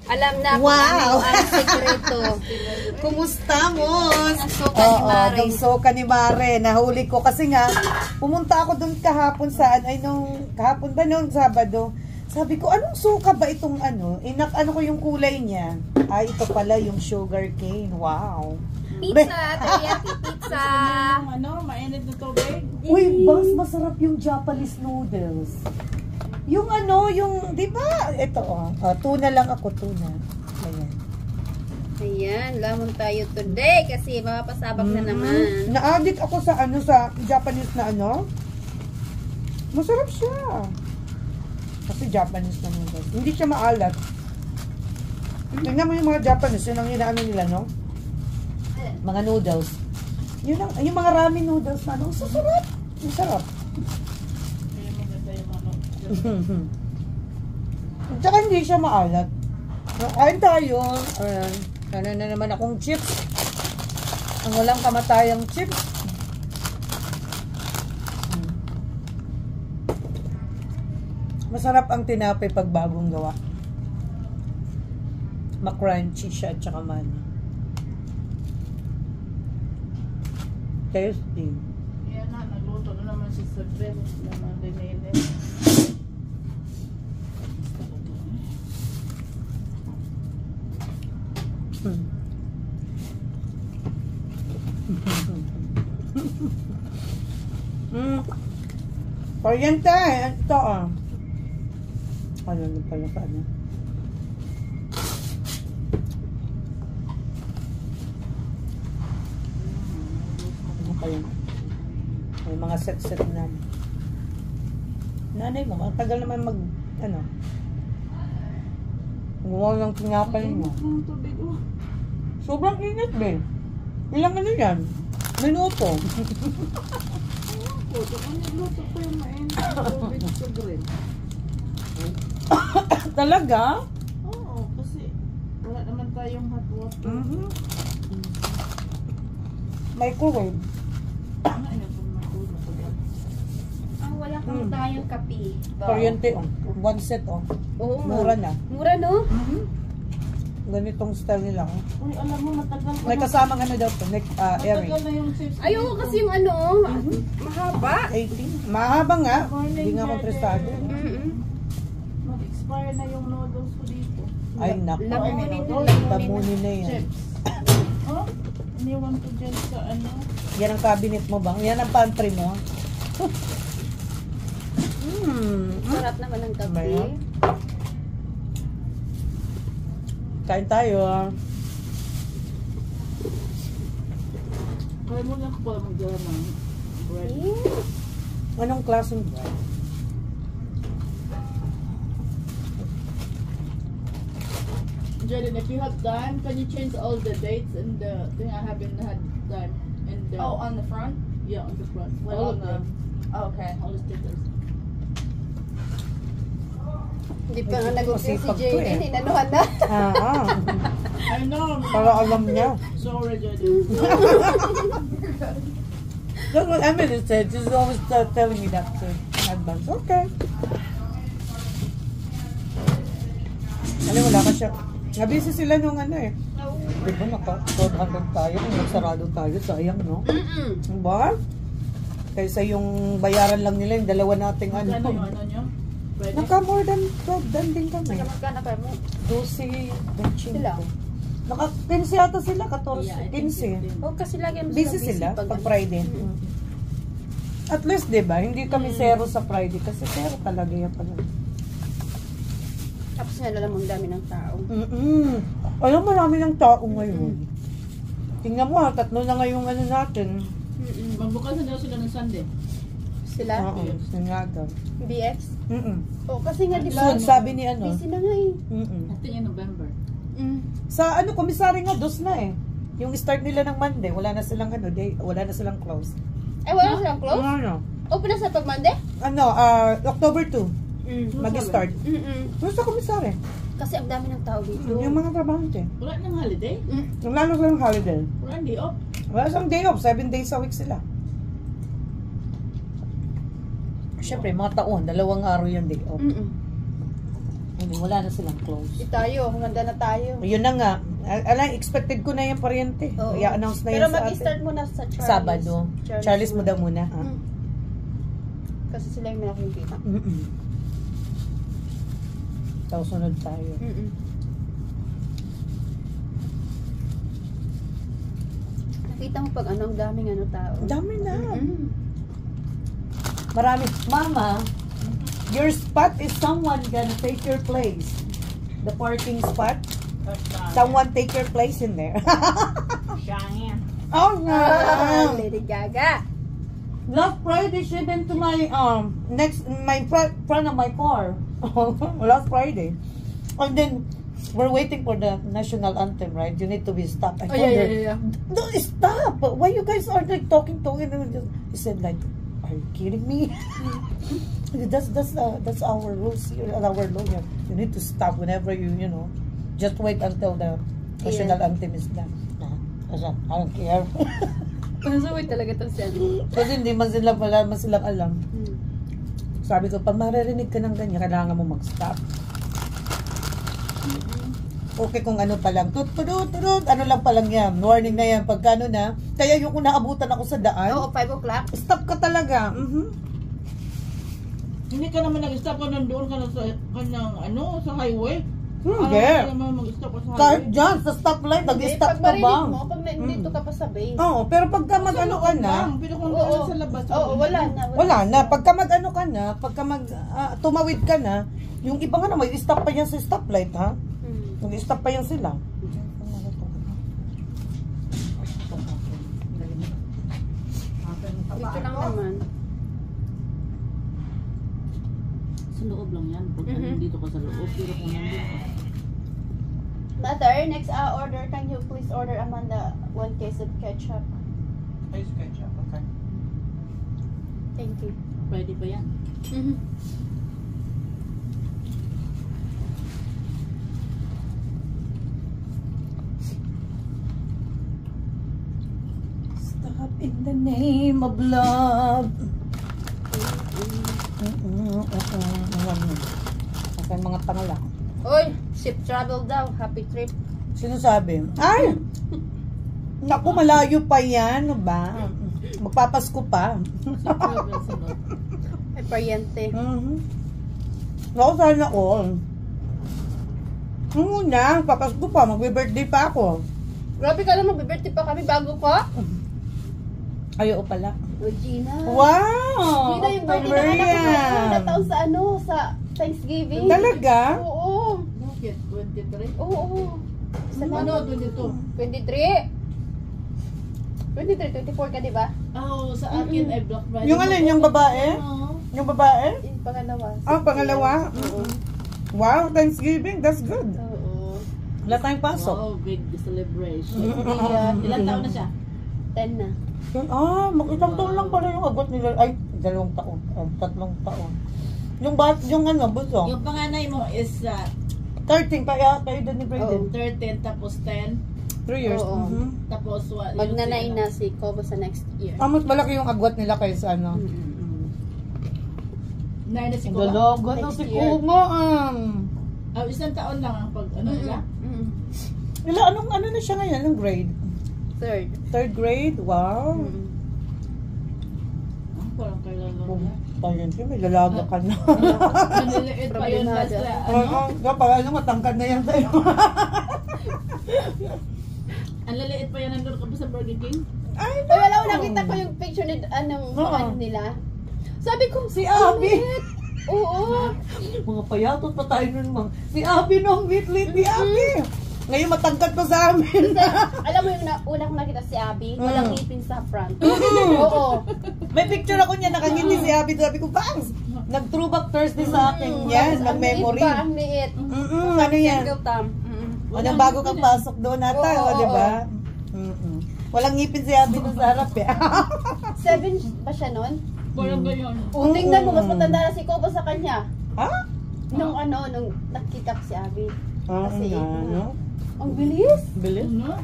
Alam na kung Wow! ano ang sekreto. Kumusta, Mos? Ang suka ni Mare. Ang suka ni Mare. Nahuli ko kasi nga, pumunta ako doon kahapon saan, ay nung, kahapon ba nung Sabado. Sabi ko, anong suka ba itong ano? Ano ko yung kulay niya? Ay, ito pala yung sugar cane. Wow! Pizza, teriyaki pizza. Mainit na tubig. Uy, Bas, masarap yung Japanese noodles. Yung ano, yung, di ba? Ito, tuna lang ako, tuna. Ayan. Ayan, lamon tayo today kasi mapapasabak na naman. Na-addict ako sa ano, sa Japanese na ano. Masarap siya. Kasi Japanese na noodles. Hindi siya maalat. Tingnan mo yung mga Japanese, yun ang inaano nila, no? Mga noodles. Yun ang, yung mga ramen noodles na, no? Sarap. Ang sarap. Tsaka hindi siya maalat. Kain tayo. Ayan. Ano na naman akong chips. Ang walang kamatayang chips. Masarap ang tinapay pag bagong gawa. Ma-crunchy siya at saka mana. Tasty. Yan na, nagluto na naman si Sabrina naman dinili. Kuryente, ito ano na pala sa ano? May mga set-set na. Nanay mo, matagal naman mag, ano, gumawa ng tinapay mo. Sobrang init, Ben. Ilang ano yan? Minuto. Nagluto ko yung mainit na tubig sa grill. Talaga? Oo, kasi wala naman tayong hot water. Microwave. Wala kang tayong kape. Kuryente, one set, Oo, mura na. Mura, no? Ganitong style nila, Uy, alam mo, matagal ko May kasamang ano daw to, airing. matagal na yung chips. Ayoko kasi yung ano, mahaba. 18. Mahaba nga. Hindi nga ako interesado. Mag-expire na yung noodles ko dito. Ay, naku. Tamunin na yan. Chips. Oh, iniwan ko dyan sa ano. Yan ang cabinet mo ba? Yan ang pantry mo? Sarap naman ng kape. Ayan. Kain tayo. Kaya mo lang ko pala mag-gawa ng bread. Anong klaseng bread? Jaden, if you have time, can you change all the dates and the thing I haven't had time? And On the front? yeah, on the front. Well, all on of them. Okay. All the stickers. Hindi pa nga nag-okay si Masipag to Jaden, inanuhan na. I know. Para alam niya. Sorry, Jaden. That's what Emily said. She's always telling me that in advance. Okay. Alam, wala ka siya. Nabisi sila nung ano eh. Di ba naka-400 tayo kung nagsarado tayo? Sayang, no? Ba? Kaysa yung bayaran lang nila yung dalawa nating ano. Ano yung ano nyo? Ready? Naka more than 12 dan din kami. Magkano kayo mo? 12, 25. Sila? Naka 15 yata sila, 14, Yeah, I think 15. Oh, kasi lagi mo Busy sila pag Friday. At least, di ba? Hindi kami zero sa Friday kasi zero talaga yan pala. Tapos nga alam mo ang dami ng tao. Alam, marami ng tao ngayon. Tingnan mo ha, 3 na ngayong ano natin. Magbukas na daw sila ng Sunday. Sila? Oo, singaga. BX? Oh, kasi nga di So, ba? sabi ni ano? Busy na nga eh. I think in November. Sa ano, komisari nga, 2 na eh. Yung start nila ng Monday, wala na silang ano, wala na silang close. Ay, wala na silang close? Ano? Open na sa pag Monday? Ano, October 2, mag-start. Doon sa komisari. Kasi ang dami ng tao dito. Yung mga trabahante. Wala nang holiday? Yung lalo lang holiday. Wala hindi off? Wala sang day off, 7 days a week sila. Siyempre, mga taon, 2 araw yung day off. Hindi, wala na silang close. Di tayo, humanda na tayo. Yun na nga. Alam, expected ko na yung paryente. Oo. I-announce na Pero yan sa mag-start atin. muna sa Charlie's. Sabado. Charlie's mo daw muna. Ha? Mm. Kasi sila yung nakikita. Tapos sunod tayo. Nakita mo pag anong daming tao. Dami na. Mm-mm. Marami. Mama, your spot is someone gonna take your place. The parking spot. Someone take your place in there. Oh no. Lady Gaga. Last Friday she went to my front of my car. Last Friday. And then we're waiting for the national anthem, right? You need to be stopped. I told her, yeah. don't stop. Why you guys are like talking to him? He said like, are you kidding me? that's our rules here, our law here. You need to stop whenever you know. Just wait until the national anthem is done. I don't care. Masaway talaga itong siya. Kasi hindi man silang alam. Sabi ko, pag maririnig ka ng ganyan, kailangan mo mag-stop. Okay kung ano pa lang. Tut, ano lang pa lang yan. Warning na yan. Pagka ano na. Kaya yung kung naabutan ako sa daan. Oo, 5 o'clock. Stop ka talaga. Hindi ka naman nag-stop ka nandoon ka na sa kanyang sa highway. Hindi. Ano naman mag-stop ka sa highway? Kahit dyan, sa stoplight, nag-stop ka ba? Pag nandito ka pa sa base. Oo, pero pagka mag-ano ka na, Pero kung ano sa labas. Oo, wala na. wala na. Pagka mag-ano ka na, pagka tumawid ka na, yung iba nga na, may stop pa yan sa stoplight, ha? Nag-stop pa yan sila. Dito lang naman. Sa loob lang yan. Pag nandito ka sa loob, pero kung nandito ka. Mother, next order, can you please order Amanda 1 case of ketchup? Please ketchup, okay. Thank you. Pwede ba yan? Stop in the name of love. Okay, mga tanga lang. Uy, ship travel daw. Happy trip. Sino sabi? Ay! Naku, malayo pa yan, ba? Magpapasko pa. Ay, paryente. Naku, sana all. Na, papasko pa. Magbe-birthday pa ako. Grabe ka lang, mag-birthday pa kami bago ko. Ayaw pala. O, Gina. Wow! Gina, yung birthday na anak ko na taon sa Thanksgiving. Talaga? Oo. Bakit? 23? Oo. Ano? 22? 23. 24 ka, di ba? Oh, sa akin ay Black Friday. Yung alin, yung babae? Yung babae? Yung pangalawa. Ah, pangalawa? Oo. Wow, Thanksgiving. That's good. Oo. Wala tayong pasok. Wow, big celebration. Ilan taon na siya? 10 na. Isang taon lang pala yung agwat nila. Ay, 2 taon. 3 taon. Yung buso. Yung panganay mo is 13, kaya edad ni Brayden. 13 tapos 10. 3 years. Oo. Tapos what? Magnanay na si Kobo sa next year. Mas malaki yung agwat nila kaysa ano. 9 na si Kuya. Dalaga na si Kuma. Isang taon lang ang pag nila. Ano na siya ngayon? Anong grade? 3rd grade? Wow. Parang kailan lang na. Ayun siya, may lalaga ka na. Maniliit pa yun na sa Kapag matangkad na yan sa'yo. Ang laliit pa yan nandun ka pa sa Burger King? Ay, Ay, wala ko nakita ko yung picture ni nila. Sabi ko, si Abby. Oo. Mga payatot pa tayo nun, mga. Si Abby nung lit-lit ni Abby. Ngayon matangkad pa sa amin. Alam mo yung una kong nakita si Abby, walang ngipin sa front. Oo. May picture ako niya, nakangiti si Abby. Sabi ko, Bangs, nag-throwback Thursday sa akin. Yan, nag-memory. Ang liit. Ano yan? Walang bago kang pasok doon ata, di ba? Walang ngipin si Abby doon sa harap eh. 7 ba siya nun? Parang ganyan. O, tingnan mo, mas matanda na si Kobo sa kanya. Ha? Nung nakita ko si Abby. Kasi, ano? ang bilis. Bilis? Ano?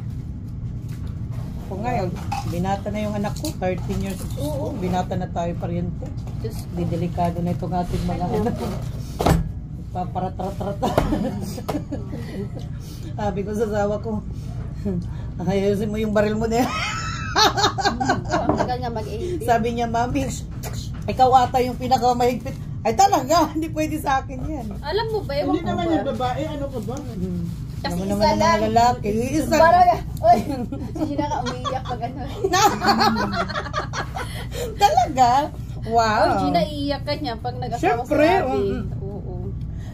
Kung ngayon, binata na yung anak ko, 13 years old. Binata na tayo paryente. Just, Di delikado na itong ating mga anak. paparatrat-rat. Sabi ko sa asawa ko, ayusin mo yung baril mo na yan. Ang tagal nga mag-18. Sabi niya, Mami, ikaw ata yung pinakamahigpit. Ay talaga, hindi pwede sa akin yan. Alam mo ba, ewan Hindi ko naman ba? yung babae, ano ka ba? Kasi Naman isa naman ang lang. mga lalaki. Isa Parang, oy, si Gina ka umiiyak pag ano. Talaga? Wow. Oh, Gina, iiyak ka niya pag nag-asawa Siyempre, sa Abby. Oo.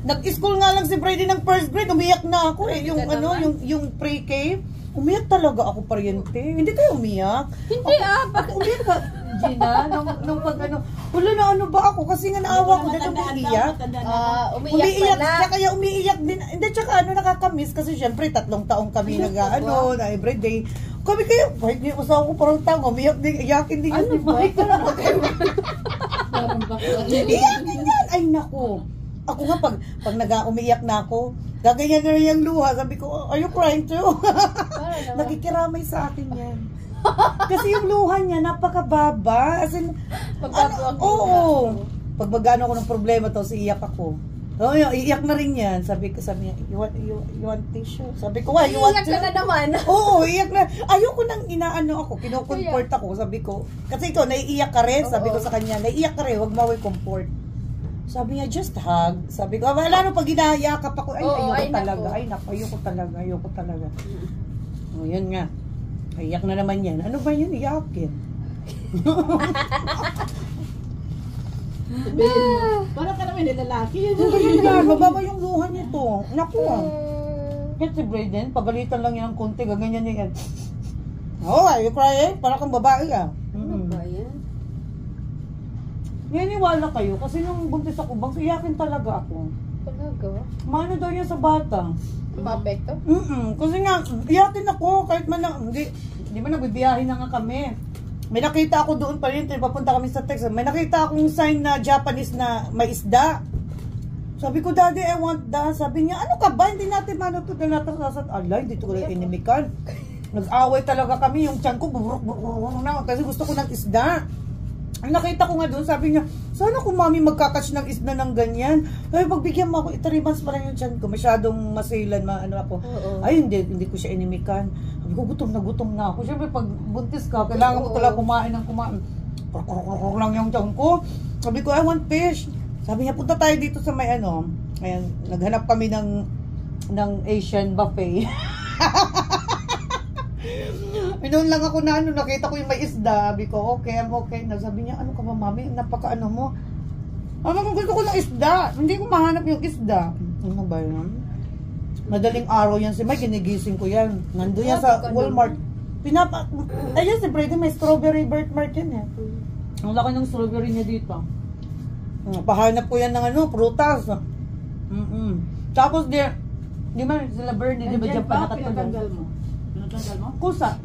Nag-school nga lang si Brady ng first grade, umiyak na ako eh. Yung Ka ano, naman. yung pre-K. Umiyak talaga ako, paryente. Hindi kayo umiyak? Hindi Pag umiyak ka, Gina, nung pag ano, wala na ano ba ako? Kasi nga naawa ko dito umiiyak. Umiiyak Umiiyak, pala. kaya umiiyak din. Hindi, tsaka ano, nakakamiss kasi syempre 3 taong kami nag-ano, na everyday. Kami kayo, kahit niyo usawa ko parang tanga, umiyak din, iyakin din Ano yung ba? Parang bakla. iyakin yan! Ay, naku. Ako nga, pag umiiyak na ako, gaganyan na rin yung luha. Sabi ko, are you crying too? Para naman. Nakikiramay sa akin yan. Kasi yung luha niya, napakababa. As in, Pagbago ang oo. Pag magano ako ng problema, tapos iiyak ako. Oh, iiyak na rin yan. Sabi niya, you want tissue? Sabi ko, you want Iiyak ka na naman. Oo, iiyak na. Ayoko nang inaano ako, kinukomfort ako. Sabi ko, kasi ikaw, naiiyak ka rin. Sabi ko sa kanya, naiiyak ka rin, huwag mo comfort. Sabi niya, just hug. Sabi ko, wala no, pag inahayakap ako, ay, Oo, ayoko ay, talaga. naku. Ay, naku, ayoko talaga. O, yun nga. Iyak na naman yan. Ano ba yun? Iyakin. Parang ka naman nilalaki. Yun nga, bababa yung luha nito. Naku. Yan si Brayden, pagalitan lang yan ng konti, gaganyan niya yan. Oh, are you crying? Para kang babae ah. Ano ba yan? Niniwala kayo, kasi nung buntis ako, bang iyakin talaga ako. Talaga? Mano daw yan sa bata. Maapekto? Kasi nga, iyakin ako, kahit man lang, hindi man nagbibiyahin na nga kami. May nakita ako doon pa rin, papunta kami sa Texas, may nakita akong sign na Japanese na may isda. Sabi ko, Daddy, I want that. Sabi niya, ano ka ba? Hindi natin manotot na natasasat. Alay, dito ko lang inimikan. Nag-away talaga kami, yung tiyan ko, buruk na, kasi gusto ko ng isda. Ang nakita ko nga doon, sabi niya, sana kung mami magkakatch ng isda ng ganyan. Ay, pagbigyan mo ako, 3 months pa lang yung tiyan ko, masyadong masilan, ano ako. Oo. Ay, hindi ko siya inimikan. Sabi ko, gutom na ako. Siyempre, pag buntis ka, kailangan mo talaga kumain ng kumain. Kurkurkurkur lang yung tiyan ko. Sabi ko, I want fish. Sabi niya, punta tayo dito sa may ano. Ayan, naghanap kami ng Asian buffet. Noon lang ako na ano, nakita ko yung may isda. Sabi ko, okay, I'm okay. Sabi niya, ano ka ba, mami? Napaka ano mo? Ano, gusto ko ng isda. Hindi ko mahanap yung isda. Ano ba yan? Madaling araw yan si Mike, ginigising ko yan. Nandun yan sa Walmart. Ayun si Brady, may strawberry birthmark yan eh. Ang laki ng strawberry niya dito. Pahanap ko yan ng ano, prutas. Tapos di ba sila Bernie, di ba dyan pa nakatagal? Pinatanggal mo? Pinatanggal mo?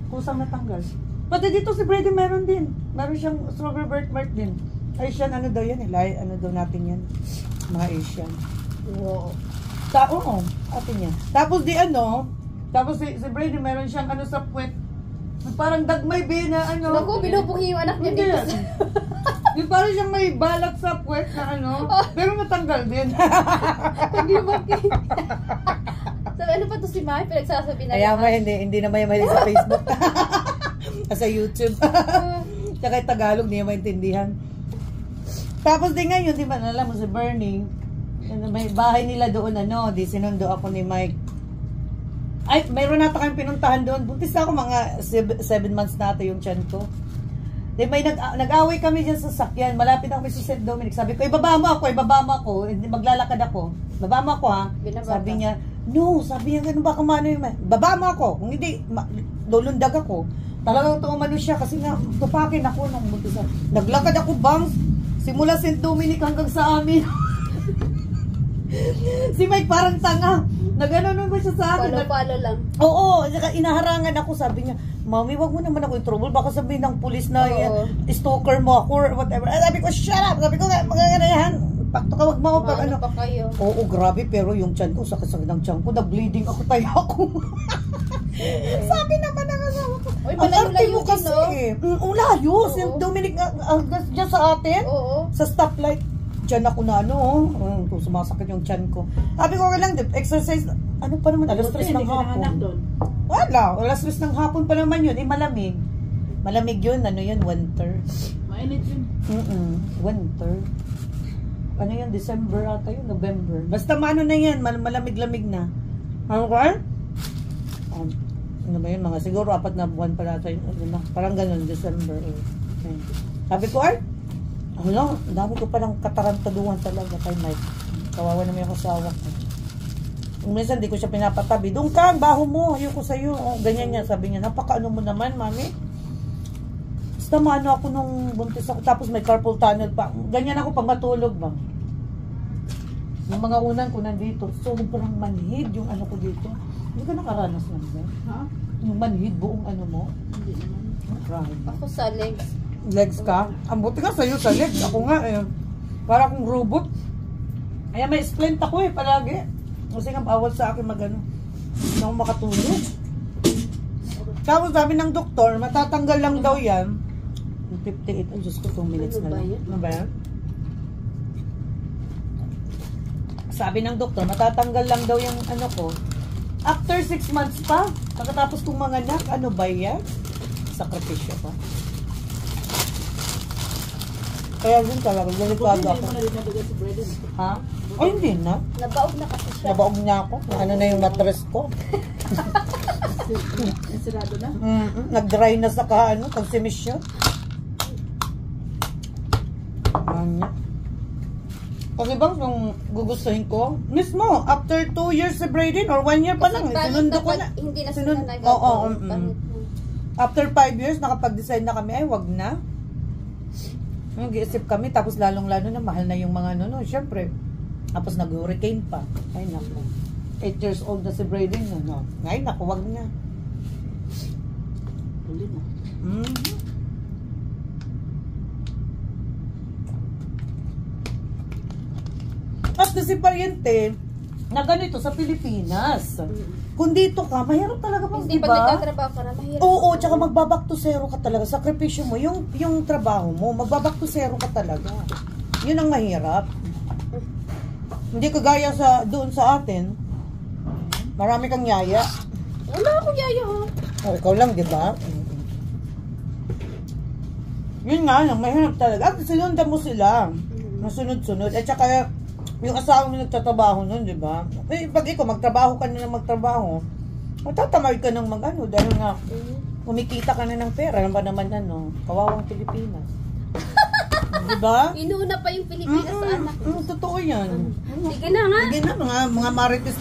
Kusang natanggal. Pati dito si Brady meron din. Meron siyang strawberry birthmark din. Asian ano daw yan eh. Ano daw natin yan. Mga Asian. Wow. Oo, atin yan. Tapos tapos si Brady meron siyang ano sa puwet. Parang dagmay na ano. Naku, binubuki yung anak niya dito. Yung parang siyang may balat sa puwet na ano. Pero natanggal din. Hindi ba? Sabi, ano pa to si Mai? Pinagsasabi na Kaya lahat. hindi na may sa Facebook. Sa YouTube. Tsaka yung Tagalog, hindi maintindihan. Tapos din ngayon, di ba, alam mo si Bernie, may bahay nila doon, di sinundo ako ni Mike. Ay, mayroon nata kayong pinuntahan doon. Buntis ako, mga 7 months nata yung tiyan ko. Di may nag-away kami dyan sa sakyan. Malapit ako sa St. Dominic. Sabi ko, ibaba mo ako. Maglalakad ako. Baba mo ako ha. Sabi niya, no, sabi niya, ganun ba kumano yung baba mo ako. Kung hindi, lulundag ako. Talagang tumano siya kasi nga, tupakin ako nung buntis. Naglakad ako bang, simula St. Dominic hanggang sa amin. Si Mike parang tanga. Nagano ba siya sa akin? Palo lang. Oo, inaharangan ako. Sabi niya, Mami, wag mo naman ako i-trouble. Baka sabihin ng pulis na stalker mo ako or whatever. Sabi ko, shut up! Sabi ko, magaganayan. Pakto ka, wag mo ako. Ano pa kayo? Oo, grabe. Pero yung tiyan ko, sakit-sakit ng tiyan ko. Nag-bleeding ako, tayo ako. Sabi naman ng asawa ko. Uy, ang arte malayo mo kasi din, no? Layo. Si Dominic, dyan sa atin. Oo. Sa stoplight. tiyan ako na ano, sumasakit yung tiyan ko. Sabi ko, okay lang, exercise, ano pa naman, alas 3 ng hapon. Alas 3 ng hapon pa naman yun, malamig. Malamig yun, ano yun, winter. Mainit yun. Winter. Ano yun, December ata yun, November. Basta maano na yan, malamig-lamig na. Ano ka? Ano ba yun, mga siguro 4 na buwan pa natin. Parang ganun, December. Sabi ko, ano, dami ko palang katarantaduhan talaga kay Mike. Kawawa naman yung asawa ko. Minsan di ko siya pinapatabi. Doon ka, baho mo, ayoko sa'yo. Ganyan niya, sabi niya, napaka-ano mo naman, mami. Basta maano ako nung buntis ako, tapos may carpal tunnel pa. Ganyan ako pag matulog ba. Yung mga unan ko nandito, sobrang manhid yung ano ko dito. Hindi ka nakaranas lang ba? Ha? Yung manhid, buong ano mo. Hindi naman. Ako sa legs. Legs ka? Ang buti ka sa'yo sa legs. Ako nga para akong robot. Kaya may splint ako palagi. Kasi nga bawal sa akin magano. Hindi ako makatulog. Tapos sabi ng doktor, matatanggal lang daw yan. 58. Ay, Diyos ko, 2 minutes na lang. Ano ba yan? Sabi ng doktor, matatanggal lang daw yung ano ko. After 6 months pa, pagkatapos kong manganak, ano ba yan? Sakripisyo pa. Kaya yun talaga, delikado ako. Hindi mo na rin nabigay si Braden. Ha? Ay, hindi na. Nabaog na kasi siya. Nabaog niya ako. Ano na yung mattress ko. Nasirado na? Nag-dry na sa consumption. Ano? Kasi bang yung gugustuhin ko, mismo, after 2 years si Braden, or 1 year pa lang, sinundo ko na. Hindi na sila Oo. After 5 years, nakapag-decide na kami, ay wag na. Nag-iisip kami, tapos lalong-lalo na, mahal na yung mga ano, syempre. Tapos nag-hurricane pa. Ay, naku. 8 years old na si Braden, no? Ay, naku, wag na. Huli na. At si Pariente, na ganito sa Pilipinas. Kung dito ka, mahirap talaga pang, hindi diba? pag nagtatrabaho ka na, mahirap. Oo, tsaka magbabak to zero ka talaga. Sakripisyo mo, yung trabaho mo, magbabak to zero ka talaga. Yun ang mahirap. Hindi kagaya doon sa atin. Marami kang yaya. Wala akong yaya, ha? O, ikaw lang, di ba? Yun nga lang, mahirap talaga. At sinundan mo sila. Masunod-sunod. At saka, yung asawa mo nagtatrabaho nun, di ba? Eh, pag ikaw, magtrabaho ka na ng magtrabaho, matatamad ka ng mag-ano, dahil nga, kumikita ka na ng pera, ano ba naman ano, kawawang Pilipinas. Di ba? Inuuna pa yung Pilipinas sa anak. Totoo yan. Sige na nga. Sige na, mga marites